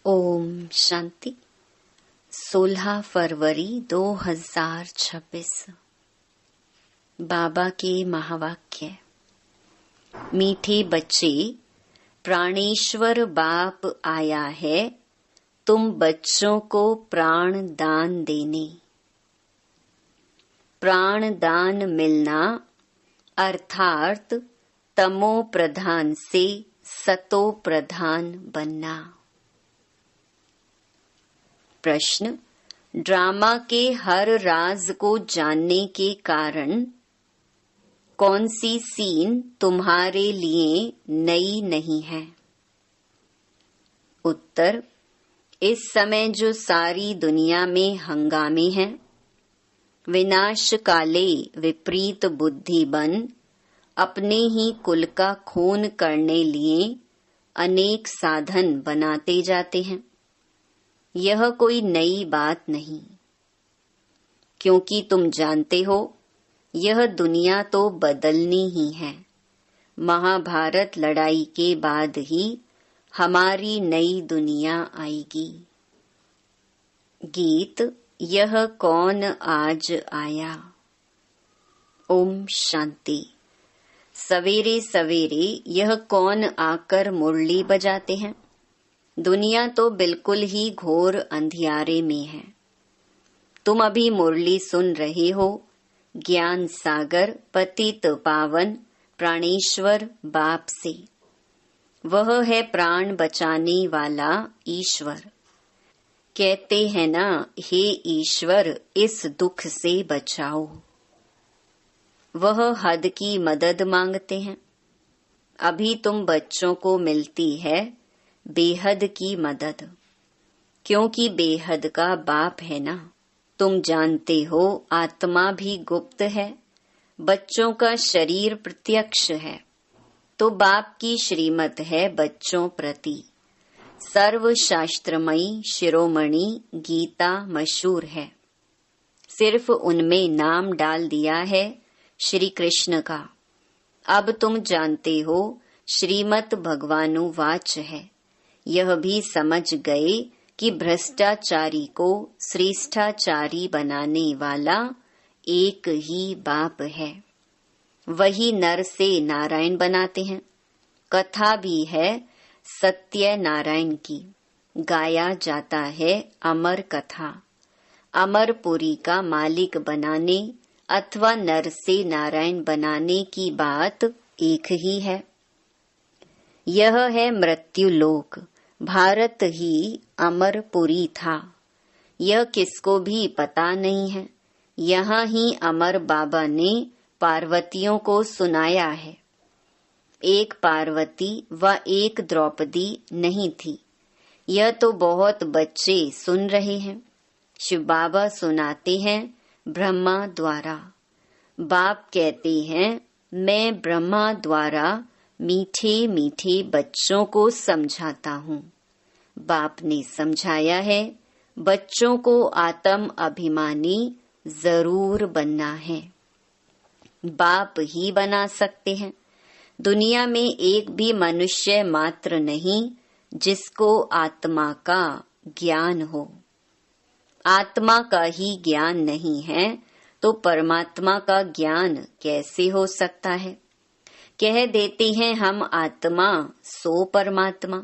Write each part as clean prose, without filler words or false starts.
ओम शांति। 16 फरवरी 2026। बाबा के महावाक्य। मीठे बच्चे, प्राणेश्वर बाप आया है तुम बच्चों को प्राण दान देने। प्राण दान मिलना अर्थात तमो प्रधान से सतो प्रधान बनना। प्रश्न। ड्रामा के हर राज को जानने के कारण कौन सी सीन तुम्हारे लिए नई नहीं है? उत्तर। इस समय जो सारी दुनिया में हंगामे हैं, विनाश काले विपरीत बुद्धि बन अपने ही कुल का खून करने लिए अनेक साधन बनाते जाते हैं। यह कोई नई बात नहीं, क्योंकि तुम जानते हो यह दुनिया तो बदलनी ही है। महाभारत लड़ाई के बाद ही हमारी नई दुनिया आएगी। गीत। यह कौन आज आया। ओम शांति। सवेरे सवेरे यह कौन आकर मुरली बजाते हैं? दुनिया तो बिल्कुल ही घोर अंधियारे में है। तुम अभी मुरली सुन रहे हो। ज्ञान सागर पतित पावन प्राणेश्वर बाप से। वह है प्राण बचाने वाला ईश्वर। कहते हैं ना, हे ईश्वर इस दुख से बचाओ। वह हद की मदद मांगते हैं। अभी तुम बच्चों को मिलती है बेहद की मदद, क्योंकि बेहद का बाप है ना। तुम जानते हो आत्मा भी गुप्त है, बच्चों का शरीर प्रत्यक्ष है। तो बाप की श्रीमत है बच्चों प्रति। सर्व शास्त्रमयी शिरोमणि गीता मशहूर है। सिर्फ उनमें नाम डाल दिया है श्री कृष्ण का। अब तुम जानते हो श्रीमत भगवानुवाच है। यह भी समझ गए कि भ्रष्टाचारी को श्रेष्ठाचारी बनाने वाला एक ही बाप है। वही नर से नारायण बनाते हैं। कथा भी है सत्य नारायण की। गाया जाता है अमर कथा। अमरपुरी का मालिक बनाने अथवा नर से नारायण बनाने की बात एक ही है। यह है मृत्यु लोक। भारत ही अमरपुरी था। यह किसको भी पता नहीं है। यहाँ ही अमर बाबा ने पार्वतियों को सुनाया है। एक पार्वती व एक द्रौपदी नहीं थी। यह तो बहुत बच्चे सुन रहे हैं। शिव बाबा सुनाते हैं ब्रह्मा द्वारा। बाप कहते हैं मैं ब्रह्मा द्वारा मीठे मीठे बच्चों को समझाता हूँ। बाप ने समझाया है बच्चों को आत्म अभिमानी जरूर बनना है। बाप ही बना सकते हैं। दुनिया में एक भी मनुष्य मात्र नहीं जिसको आत्मा का ज्ञान हो। आत्मा का ही ज्ञान नहीं है तो परमात्मा का ज्ञान कैसे हो सकता है? कह देते हैं हम आत्मा सो परमात्मा।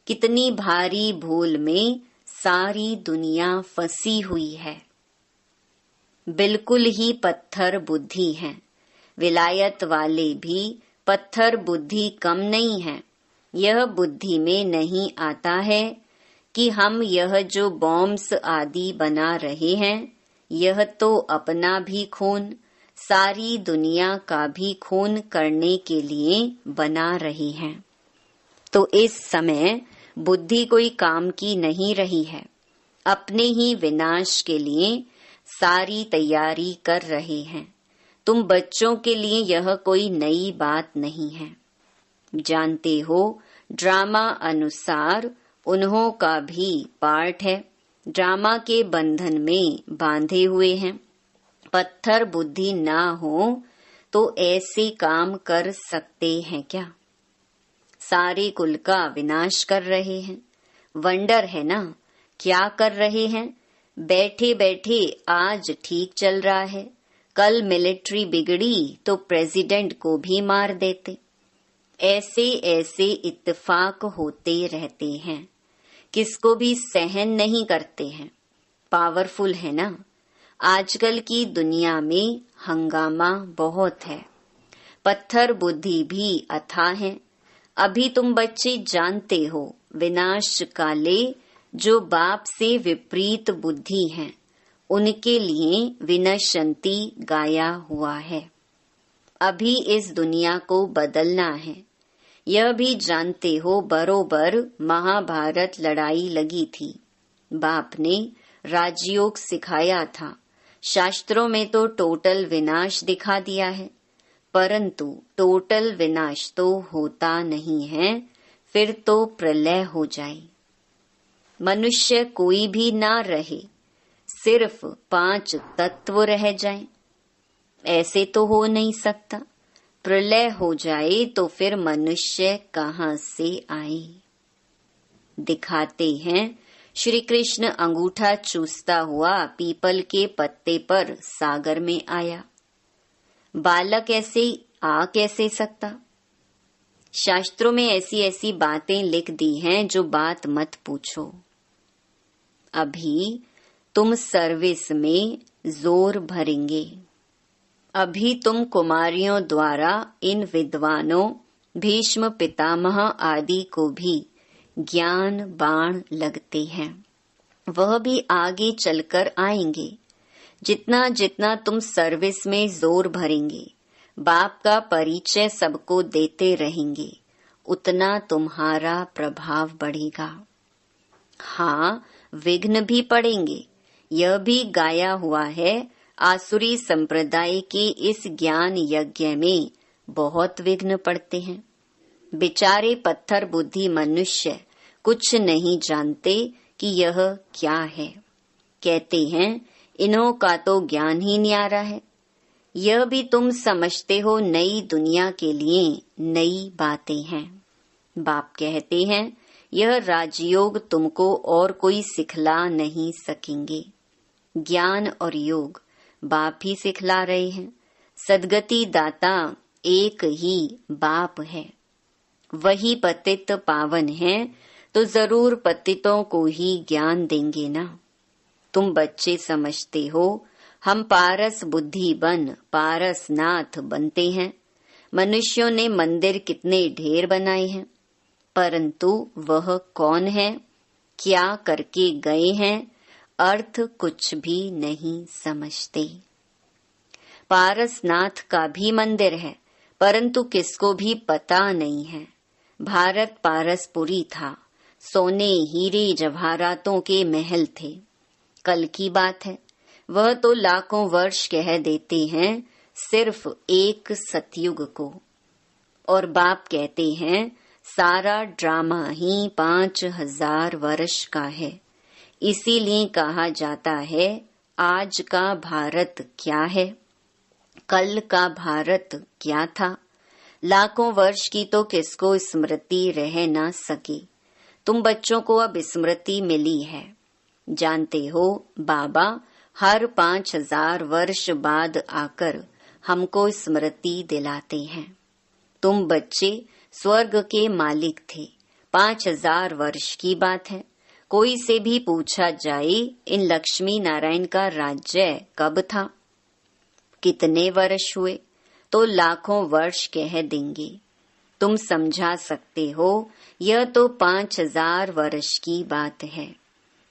कितनी भारी भूल में सारी दुनिया फंसी हुई है। बिल्कुल ही पत्थर बुद्धि है। विलायत वाले भी पत्थर बुद्धि कम नहीं है। यह बुद्धि में नहीं आता है कि हम यह जो बॉम्ब्स आदि बना रहे हैं, यह तो अपना भी खून, सारी दुनिया का भी खून करने के लिए बना रही हैं। तो इस समय बुद्धि कोई काम की नहीं रही है। अपने ही विनाश के लिए सारी तैयारी कर रहे हैं। तुम बच्चों के लिए यह कोई नई बात नहीं है। जानते हो ड्रामा अनुसार उन्हों का भी पार्ट है। ड्रामा के बंधन में बांधे हुए हैं। पत्थर बुद्धि ना हो तो ऐसे काम कर सकते हैं क्या? सारे कुल का विनाश कर रहे हैं। वंडर है ना, क्या कर रहे हैं? बैठे बैठे आज ठीक चल रहा है, कल मिलिट्री बिगड़ी तो प्रेसिडेंट को भी मार देते। ऐसे ऐसे इत्तेफाक होते रहते हैं, किसको भी सहन नहीं करते हैं। पावरफुल है ना। आजकल की दुनिया में हंगामा बहुत है, पत्थर बुद्धि भी अथाह है। अभी तुम बच्चे जानते हो, विनाश काले जो बाप से विपरीत बुद्धि हैं, उनके लिए विनशंति गाया हुआ है। अभी इस दुनिया को बदलना है। यह भी जानते हो, बरोबर महाभारत लड़ाई लगी थी। बाप ने राजयोग सिखाया था। शास्त्रों में तो टोटल विनाश दिखा दिया है, परंतु टोटल विनाश तो होता नहीं है, फिर तो प्रलय हो जाए। मनुष्य कोई भी ना रहे, सिर्फ 5 तत्व रह जाएं। ऐसे तो हो नहीं सकता। प्रलय हो जाए तो फिर मनुष्य कहाँ से आए? दिखाते हैं, श्री कृष्ण अंगूठा चूसता हुआ पीपल के पत्ते पर सागर में आया। बालक ऐसे आ कैसे सकता? शास्त्रों में ऐसी ऐसी बातें लिख दी हैं जो बात मत पूछो। अभी तुम सर्विस में जोर भरेंगे। अभी तुम कुमारियों द्वारा इन विद्वानों भीष्म पितामह आदि को भी ज्ञान बाण लगते हैं, वह भी आगे चलकर आएंगे। जितना जितना तुम सर्विस में जोर भरेंगे, बाप का परिचय सबको देते रहेंगे, उतना तुम्हारा प्रभाव बढ़ेगा। हाँ, विघ्न भी पड़ेंगे। यह भी गाया हुआ है, आसुरी संप्रदाय के इस ज्ञान यज्ञ में बहुत विघ्न पड़ते हैं। बेचारे पत्थर बुद्धि मनुष्य कुछ नहीं जानते कि यह क्या है। कहते हैं इन्हों का तो ज्ञान ही न्यारा है। यह भी तुम समझते हो, नई दुनिया के लिए नई बातें हैं। बाप कहते हैं यह राजयोग तुमको और कोई सिखला नहीं सकेंगे। ज्ञान और योग बाप ही सिखला रहे हैं। सदगति दाता एक ही बाप है। वही पतित पावन है, तो जरूर पतितों को ही ज्ञान देंगे ना। तुम बच्चे समझते हो हम पारस बुद्धि बन पारस नाथ बनते हैं। मनुष्यों ने मंदिर कितने ढेर बनाए हैं, परंतु वह कौन है, क्या करके गए हैं, अर्थ कुछ भी नहीं समझते। पारसनाथ का भी मंदिर है, परंतु किसको भी पता नहीं है। भारत पारसपुरी था, सोने हीरे जवाहरातों के महल थे। कल की बात है, वह तो लाखों वर्ष कह देते हैं सिर्फ एक सतयुग को। और बाप कहते हैं सारा ड्रामा ही 5000 वर्ष का है। इसीलिए कहा जाता है आज का भारत क्या है, कल का भारत क्या था। लाखों वर्ष की तो किसको स्मृति रह ना सके। तुम बच्चों को अब स्मृति मिली है। जानते हो बाबा हर 5000 वर्ष बाद आकर हमको स्मृति दिलाते हैं। तुम बच्चे स्वर्ग के मालिक थे। 5000 वर्ष की बात है। कोई से भी पूछा जाए इन लक्ष्मी नारायण का राज्य कब था, कितने वर्ष हुए, तो लाखों वर्ष कह देंगे। तुम समझा सकते हो यह तो 5000 वर्ष की बात है।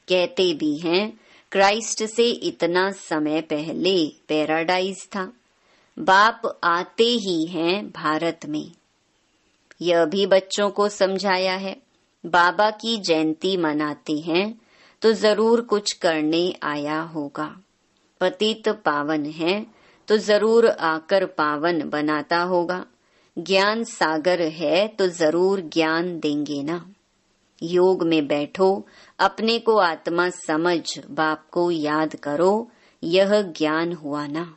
कहते भी हैं क्राइस्ट से इतना समय पहले पैराडाइज था। बाप आते ही हैं भारत में। यह भी बच्चों को समझाया है। बाबा की जयंती मनाते हैं तो जरूर कुछ करने आया होगा। पतित पावन है तो जरूर आकर पावन बनाता होगा। ज्ञान सागर है तो जरूर ज्ञान देंगे ना। योग में बैठो, अपने को आत्मा समझ बाप को याद करो, यह ज्ञान हुआ ना।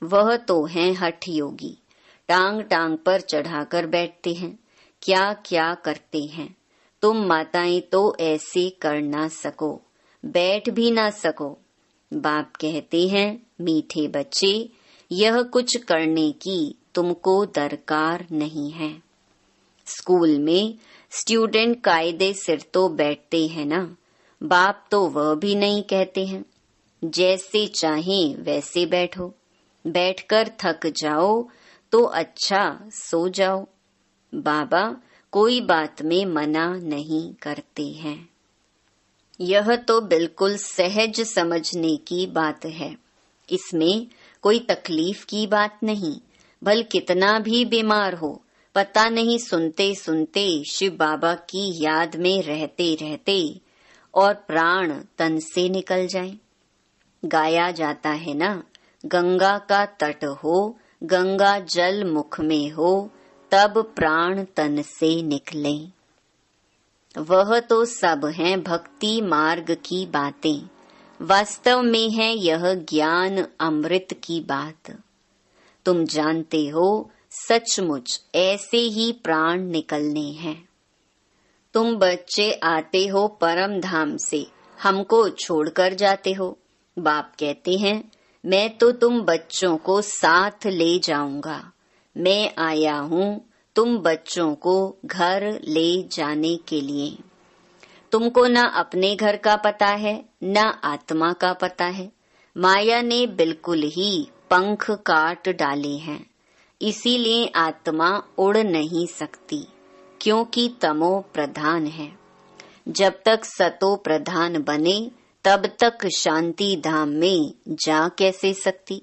वह तो हैं हठ योगी, टांग टांग पर चढ़ाकर बैठते हैं, क्या क्या करते हैं। तुम माताएं तो ऐसे कर ना सको, बैठ भी ना सको। बाप कहते हैं, मीठे बच्चे, यह कुछ करने की तुमको दरकार नहीं है। स्कूल में स्टूडेंट कायदे सिर तो बैठते हैं ना, बाप तो वह भी नहीं कहते हैं। जैसे चाहें वैसे बैठो, बैठकर थक जाओ तो अच्छा सो जाओ। बाबा कोई बात में मना नहीं करते हैं। यह तो बिल्कुल सहज समझने की बात है, इसमें कोई तकलीफ की बात नहीं। भल कितना भी बीमार हो, पता नहीं सुनते सुनते शिव बाबा की याद में रहते रहते और प्राण तन से निकल जाए। गाया जाता है ना, गंगा का तट हो, गंगा जल मुख में हो, तब प्राण तन से निकले। वह तो सब हैं भक्ति मार्ग की बातें, वास्तव में है यह ज्ञान अमृत की बात। तुम जानते हो सचमुच ऐसे ही प्राण निकलने हैं। तुम बच्चे आते हो परम धाम से, हमको छोड़कर जाते हो। बाप कहते हैं, मैं तो तुम बच्चों को साथ ले जाऊंगा। मैं आया हूँ तुम बच्चों को घर ले जाने के लिए। तुमको न अपने घर का पता है, न आत्मा का पता है। माया ने बिल्कुल ही पंख काट डाले हैं, इसीलिए आत्मा उड़ नहीं सकती, क्योंकि तमो प्रधान है। जब तक सतो प्रधान बने तब तक शांति धाम में जा कैसे सकती।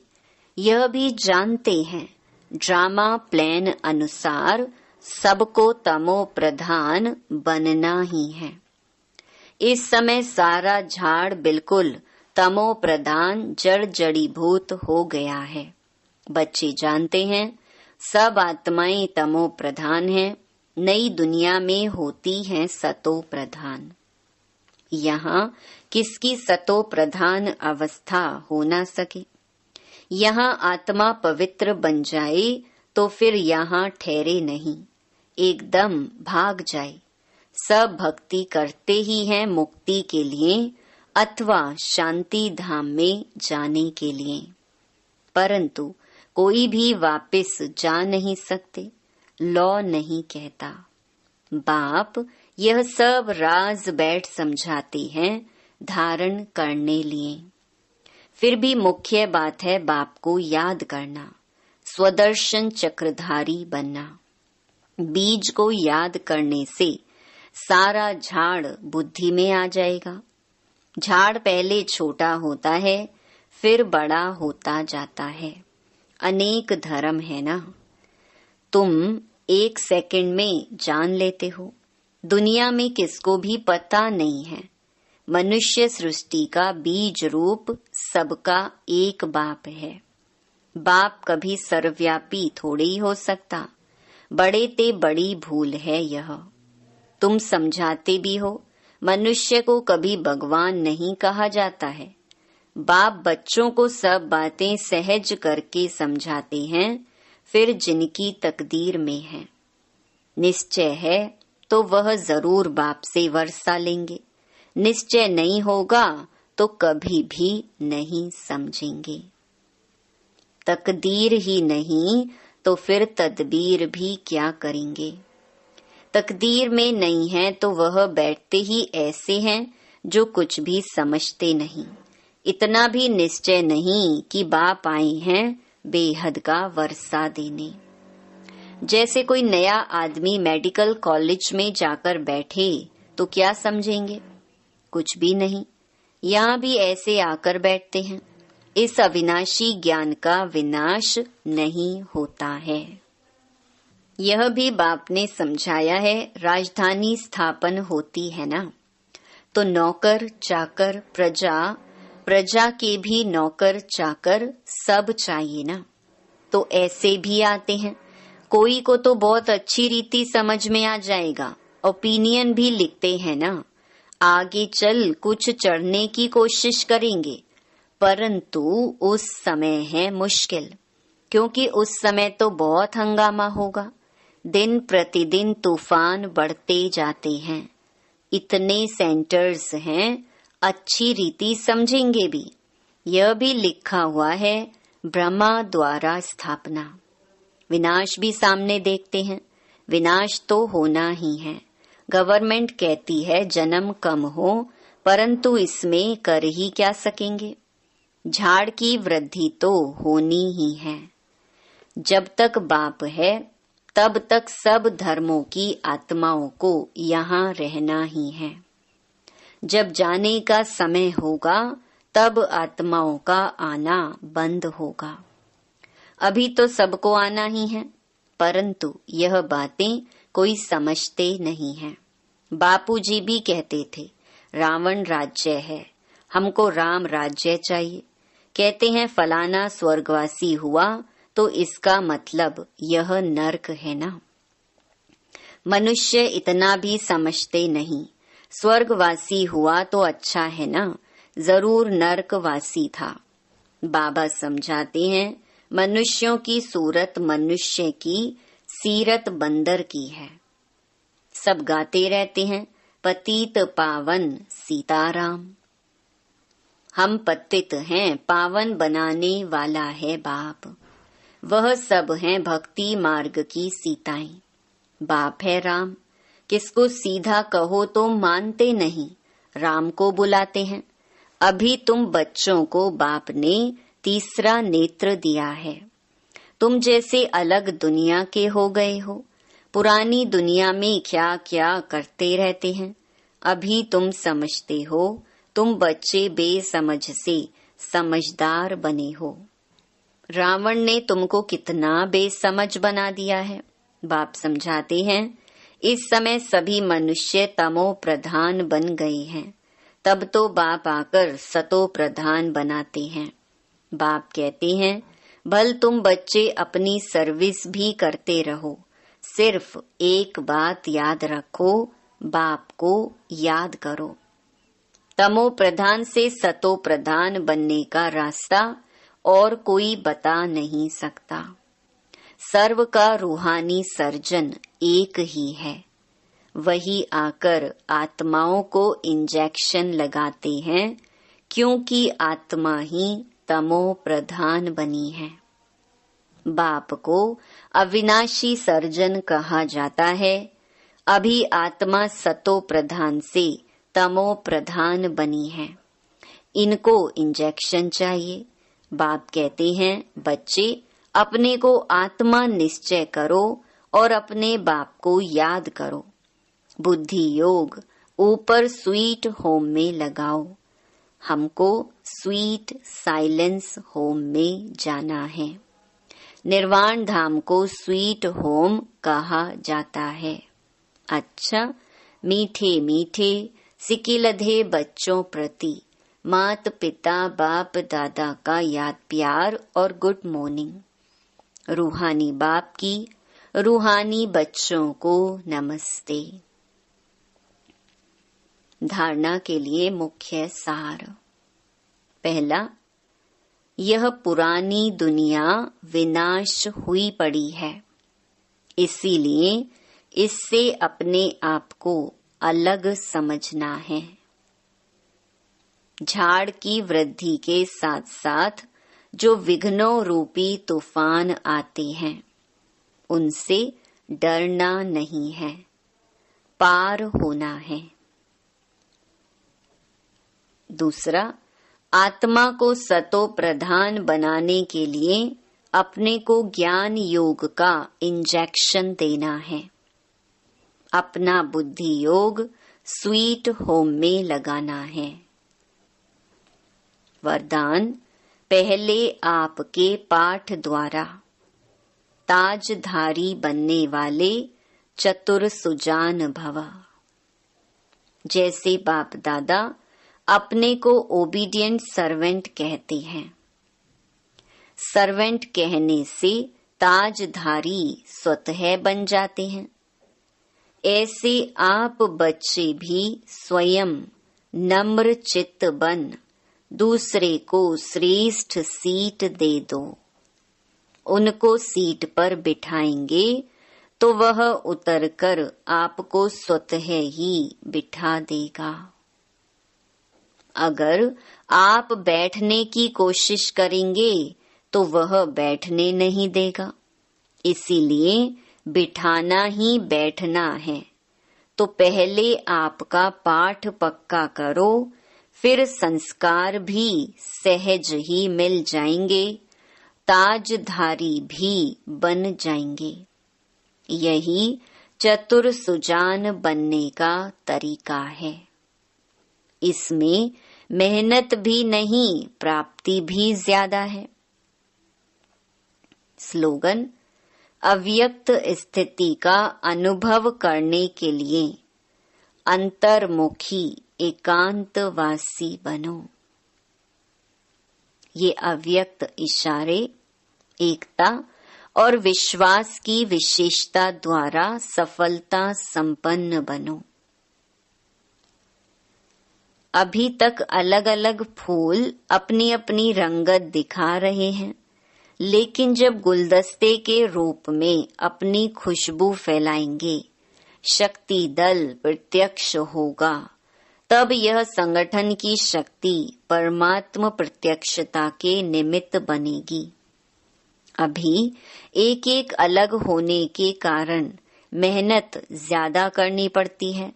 यह भी जानते हैं, ड्रामा प्लान अनुसार सबको तमो प्रधान बनना ही है। इस समय सारा झाड़ बिल्कुल तमो प्रधान जड़ जड़ीभूत हो गया है। बच्चे जानते हैं सब आत्माएं तमो प्रधान हैं, नई दुनिया में होती हैं सतो प्रधान। यहाँ किसकी सतो प्रधान अवस्था हो ना सके। यहाँ आत्मा पवित्र बन जाए तो फिर यहाँ ठहरे नहीं, एकदम भाग जाए। सब भक्ति करते ही हैं मुक्ति के लिए अथवा शांति धाम में जाने के लिए, परंतु कोई भी वापस जा नहीं सकते, लौ नहीं कहता। बाप यह सब राज बैठ समझाते हैं धारण करने लिए। फिर भी मुख्य बात है बाप को याद करना, स्वदर्शन चक्रधारी बनना। बीज को याद करने से सारा झाड़ बुद्धि में आ जाएगा। झाड़ पहले छोटा होता है, फिर बड़ा होता जाता है। अनेक धर्म है ना, तुम 1 सेकंड में जान लेते हो। दुनिया में किसको भी पता नहीं है। मनुष्य सृष्टि का बीज रूप सबका एक बाप है। बाप कभी सर्वव्यापी थोड़ी ही हो सकता, बड़े ते बड़ी भूल है यह। तुम समझाते भी हो, मनुष्य को कभी भगवान नहीं कहा जाता है। बाप बच्चों को सब बातें सहज करके समझाते हैं, फिर जिनकी तकदीर में है, निश्चय है तो वह जरूर बाप से वर्षा लेंगे। निश्चय नहीं होगा तो कभी भी नहीं समझेंगे। तकदीर ही नहीं तो फिर तदबीर भी क्या करेंगे। तकदीर में नहीं है तो वह बैठते ही ऐसे हैं जो कुछ भी समझते नहीं। इतना भी निश्चय नहीं कि बाप आए हैं बेहद का वर्षा देने। जैसे कोई नया आदमी मेडिकल कॉलेज में जाकर बैठे तो क्या समझेंगे, कुछ भी नहीं। यहाँ भी ऐसे आकर बैठते हैं। इस अविनाशी ज्ञान का विनाश नहीं होता है। यह भी बाप ने समझाया है, राजधानी स्थापन होती है ना, तो नौकर चाकर प्रजा के भी नौकर चाकर सब चाहिए ना। तो ऐसे भी आते हैं। कोई को तो बहुत अच्छी रीति समझ में आ जाएगा, ओपिनियन भी लिखते हैं ना, आगे चल कुछ चढ़ने की कोशिश करेंगे, परंतु उस समय है मुश्किल, क्योंकि उस समय तो बहुत हंगामा होगा। दिन प्रतिदिन तूफान बढ़ते जाते हैं, इतने सेंटर्स हैं, अच्छी रीति समझेंगे भी। यह भी लिखा हुआ है, ब्रह्मा द्वारा स्थापना। विनाश भी सामने देखते हैं, विनाश तो होना ही है। गवर्नमेंट कहती है जन्म कम हो, परंतु इसमें कर ही क्या सकेंगे। झाड़ की वृद्धि तो होनी ही है। जब तक बाप है तब तक सब धर्मों की आत्माओं को यहाँ रहना ही है। जब जाने का समय होगा तब आत्माओं का आना बंद होगा। अभी तो सबको आना ही है, परंतु यह बातें कोई समझते नहीं हैं। बापूजी भी कहते थे रावण राज्य है, हमको राम राज्य चाहिए। कहते हैं फलाना स्वर्गवासी हुआ तो इसका मतलब यह नर्क है ना। मनुष्य इतना भी समझते नहीं, स्वर्गवासी हुआ तो अच्छा है ना, जरूर नर्कवासी था। बाबा समझाते हैं मनुष्यों की सूरत मनुष्य की सीरत बंदर की है। सब गाते रहते हैं पतित पावन सीताराम। हम पतित हैं, पावन बनाने वाला है बाप। वह सब हैं भक्ति मार्ग की सीताएं। बाप है राम, किसको सीधा कहो तो मानते नहीं, राम को बुलाते हैं। अभी तुम बच्चों को बाप ने तीसरा नेत्र दिया है। तुम जैसे अलग दुनिया के हो गए हो, पुरानी दुनिया में क्या क्या करते रहते हैं। अभी तुम समझते हो, तुम बच्चे बेसमझ से समझदार बने हो। रावण ने तुमको कितना बेसमझ बना दिया है। बाप समझाते हैं इस समय सभी मनुष्य तमो प्रधान बन गए हैं, तब तो बाप आकर सतो प्रधान बनाते हैं। बाप कहते हैं भल तुम बच्चे अपनी सर्विस भी करते रहो, सिर्फ एक बात याद रखो, बाप को याद करो। तमो प्रधान से सतो प्रधान बनने का रास्ता और कोई बता नहीं सकता। सर्व का रूहानी सर्जन एक ही है, वही आकर आत्माओं को इंजेक्शन लगाते हैं, क्योंकि आत्मा ही तमो प्रधान बनी है। बाप को अविनाशी सर्जन कहा जाता है। अभी आत्मा सतो प्रधान से तमो प्रधान बनी है, इनको इंजेक्शन चाहिए। बाप कहते हैं बच्चे अपने को आत्मा निश्चय करो और अपने बाप को याद करो। बुद्धि योग ऊपर स्वीट होम में लगाओ। हमको स्वीट साइलेंस होम में जाना है। निर्वाण धाम को स्वीट होम कहा जाता है। अच्छा, मीठे मीठे सिकिलधे बच्चों प्रति मात पिता बाप दादा का याद प्यार और गुड मॉर्निंग। रूहानी बाप की रूहानी बच्चों को नमस्ते। धारणा के लिए मुख्य सार। पहला, यह पुरानी दुनिया विनाश हुई पड़ी है, इसीलिए इससे अपने आप को अलग समझना है। झाड़ की वृद्धि के साथ साथ जो विघ्नों रूपी तूफान आते हैं, उनसे डरना नहीं है, पार होना है। दूसरा, आत्मा को सतो प्रधान बनाने के लिए अपने को ज्ञान योग का इंजेक्शन देना है। अपना बुद्धि योग स्वीट होम में लगाना है। वरदान, पहले आपके पाठ द्वारा ताजधारी बनने वाले चतुर सुजान भव। जैसे बाप दादा अपने को ओबीडियंट सर्वेंट कहते हैं, सर्वेंट कहने से ताजधारी स्वतः बन जाते हैं। ऐसे आप बच्चे भी स्वयं नम्र चित्त बन दूसरे को श्रेष्ठ सीट दे दो। उनको सीट पर बिठाएंगे तो वह उतरकर आपको स्वतः ही बिठा देगा। अगर आप बैठने की कोशिश करेंगे तो वह बैठने नहीं देगा। इसीलिए बिठाना ही बैठना है। तो पहले आपका पाठ पक्का करो, फिर संस्कार भी सहज ही मिल जाएंगे, ताजधारी भी बन जाएंगे। यही चतुर सुजान बनने का तरीका है। इसमें मेहनत भी नहीं, प्राप्ति भी ज्यादा है। स्लोगन: अव्यक्त स्थिति का अनुभव करने के लिए अंतर्मुखी एकांतवासी बनो। ये अव्यक्त इशारे एकता और विश्वास की विशेषता द्वारा सफलता संपन्न बनो। अभी तक अलग अलग फूल अपनी अपनी रंगत दिखा रहे हैं, लेकिन जब गुलदस्ते के रूप में अपनी खुशबू फैलाएंगे, शक्ति दल प्रत्यक्ष होगा, तब यह संगठन की शक्ति परमात्म प्रत्यक्षता के निमित्त बनेगी। अभी एक एक अलग होने के कारण मेहनत ज्यादा करनी पड़ती है,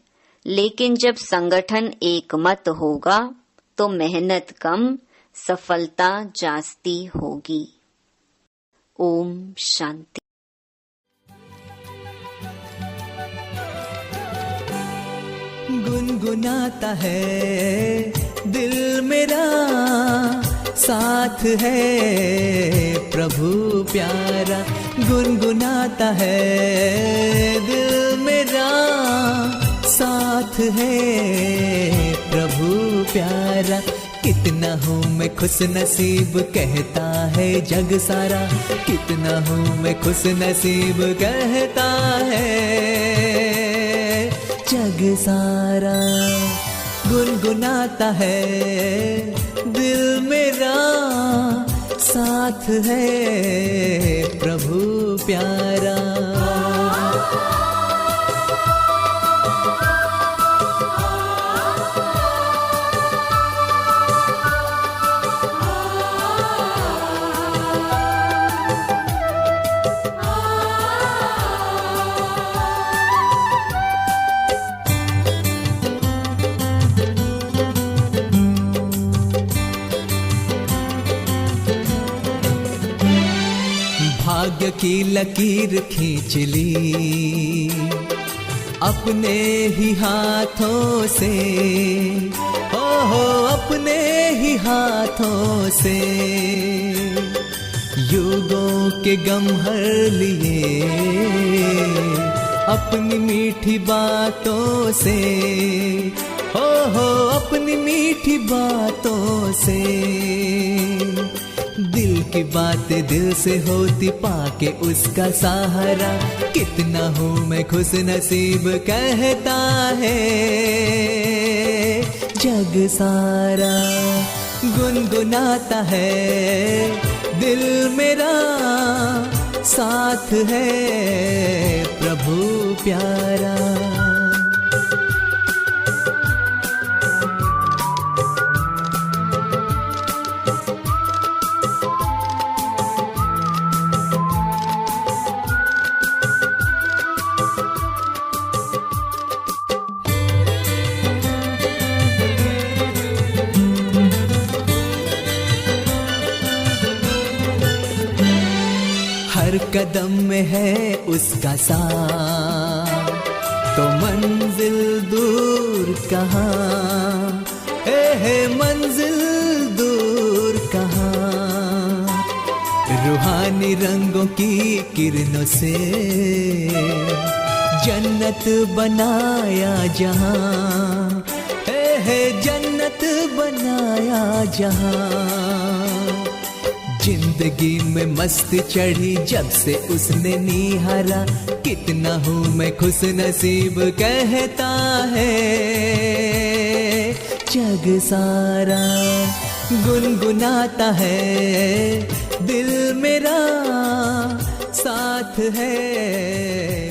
लेकिन जब संगठन एक मत होगा तो मेहनत कम, सफलता जास्ती होगी। ओम शांति। गुनगुनाता है दिल मेरा, साथ है प्रभु प्यारा। गुनगुनाता है दिल मेरा, साथ है प्रभु प्यारा। कितना हूँ मैं खुश नसीब कहता है जग सारा, कितना हूँ मैं खुश नसीब कहता है जग सारा। गुनगुनाता है दिल मेरा, साथ है प्रभु प्यारा। भाग्य की लकीर खींच ली अपने ही हाथों से, ओहो अपने ही हाथों से। युगों के गम हर लिए अपनी मीठी बातों से, ओहो अपनी मीठी बातों से। दिल की बातें दिल से होती पाके उसका सहारा, कितना हूँ मैं खुश नसीब कहता है जग सारा। गुनगुनाता है दिल मेरा, साथ है प्रभु प्यारा। हर कदम में है उसका साथ, तो मंजिल दूर कहाँ है, मंजिल दूर कहाँ। रूहानी रंगों की किरणों से जन्नत बनाया जहाँ है, जन्नत बनाया जहाँ। जिंदगी में मस्ती चढ़ी जब से उसने निहारा, कितना हूँ मैं खुश नसीब कहता है जग सारा। गुनगुनाता है दिल मेरा, साथ है